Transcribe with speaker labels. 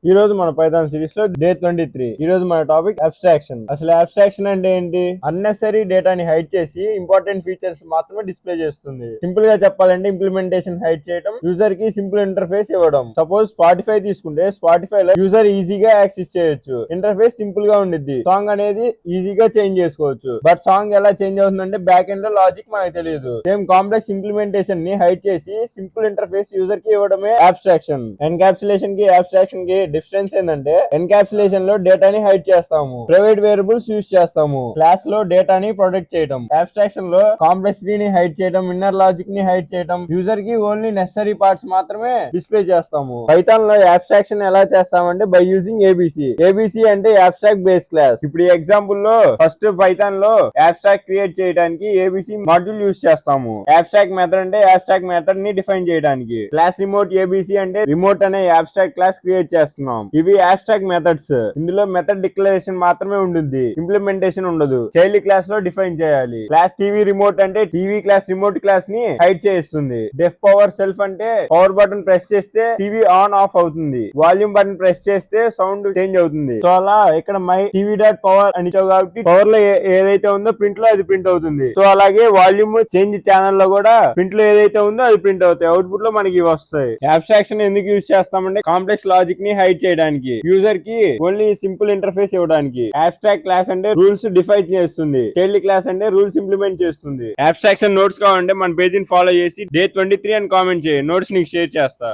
Speaker 1: ఈ రోజు మన పైథాన్ సిరీస్ లో డే 23. ఈ రోజు మన టాపిక్ అబ్స్ట్రాక్షన్. అసలు అబ్స్ట్రాక్షన్ అంటే ఏంటి? అన్నెసరీ డేటాని హైడ్ చేసి ఇంపార్టెంట్ ఫీచర్స్ మాత్రమే డిస్ప్లే చేస్తుంది. సింపుల్ గా చెప్పాలంటే ఇంప్లిమెంటేషన్ హైడ్ చేయడం, యూజర్ కి సింపుల్ ఇంటర్ఫేస్ ఇవ్వడం. సపోజ్ స్పాటిఫై తీసుకుంటే స్పాటిఫై లో యూజర్ ఈజీగా యాక్సెస్ చేయొచ్చు, ఇంటర్ఫేస్ సింపుల్ గా ఉండిద్ది, సాంగ్ అనేది ఈజీగా చేంజ్ చేసుకోవచ్చు. బట్ సాంగ్ ఎలా చేంజ్ అవుతుందంటే బ్యాక్ ఎండ్ లో లాజిక్ మనకు తెలియదు. సేమ్ కాంప్లెక్స్ ఇంప్లిమెంటేషన్ ని హైడ్ చేసి సింపుల్ ఇంటర్ఫేస్ యూజర్ కి ఇవ్వడమే అబ్స్ట్రాక్షన్. ఎన్కాప్సులేషన్ కి అబ్స్ట్రాక్షన్ కి డిఫరెన్స్ ఏంటంటే ఎన్కాప్సులేషన్ లో డేటాని హైడ్ చేస్తాము, ప్రైవేట్ వేరియబుల్స్ యూజ్ చేస్తాము, క్లాస్ లో డేటాని ప్రొటెక్ట్ చేయడం. అబ్స్ట్రాక్షన్ లో కాంప్లెక్సిటీని హైడ్ చేయడం, ఇన్నర్ లాజిక్ ని హైడ్ చేయడం, యూజర్ కి ఓన్లీ నెసరీ పార్ట్స్ మాత్రమే డిస్ప్లే చేస్తాము. పైథాన్ లో అబ్స్ట్రాక్షన్ ఎలా చేస్తామంటే బై యూజింగ్ ఏబిసి. ఏబిసి అంటే అబ్స్ట్రాక్ట్ బేస్ క్లాస్. ఇప్పుడు ఈ ఎగ్జాంపుల్ లో ఫస్ట్ పైథాన్ లో అబ్స్ట్రాక్ట్ క్రియేట్ చేయడానికి ఏబిసి మాడ్యూల్ యూజ్ చేస్తాము. అబ్స్ట్రాక్ట్ మెథడ్ అంటే అబ్స్ట్రాక్ట్ మెథడ్ ని డిఫైన్ చేయడానికి. క్లాస్ రిమోట్ ఏబిసి అంటే రిమోట్ అనే అబ్స్ట్రాక్ట్ క్లాస్ క్రియేట్ చేస్తున్నాం. ఇవి అబ్స్ట్రాక్ట్ మెథడ్స్. ఇందులో మెథడ్ డిక్లరేషన్ మాత్రమే ఉంటుంది, ఇంప్లిమెంటేషన్ ఉండదు. చైల్డ్ క్లాస్ లో డిఫైన్ చేయాలి. క్లాస్ టీవీ రిమోట్ అంటే టీవీ క్లాస్ రిమోట్ క్లాస్ ని హైడ్ చేస్తుంది. డెఫ్ పవర్ సెల్ఫ్ అంటే పవర్ బటన్ ప్రెస్ చేస్తే టీవీ ఆన్ ఆఫ్ అవుతుంది, వాల్యూమ్ బటన్ ప్రెస్ చేస్తే సౌండ్ చేంజ్ అవుతుంది. సో అలా ఇక్కడ మై టీవీ డాట్ పవర్ అని కాబట్టి పవర్ లో ఏదైతే ఉందో ప్రింట్ లో అది ప్రింట్ అవుతుంది. సో అలాగే వాల్యూమ్ చేంజ్ ఛానల్ లో కూడా ప్రింట్ లో ఏదైతే ఉందో అది ప్రింట్ అవుతాయి. అవుట్పుట్ లో మనకి వస్తాయి. అబ్స్ట్రాక్షన్ ఎందుకు యూజ్ చేస్తామంటే కాంప్లెక్స్ లాజిక్ ని హైడ్ చేయడానికి, యూజర్ కి ఓన్లీ సింపుల్ ఇంటర్ఫేస్ ఇవ్వడానికి. అబ్స్ట్రాక్ట్ క్లాస్ అంటే రూల్స్ డిఫైన్ చేస్తుంది, చైల్డ్ క్లాస్ అంటే రూల్స్ ఇంప్లిమెంట్ చేస్తుంది. అబ్స్ట్రాక్షన్ నోట్స్ కావాలంటే మన పేజీని ఫాలో చేసి డే 23 అని కామెంట్ చేయి, నోట్స్ నీకు షేర్ చేస్తా.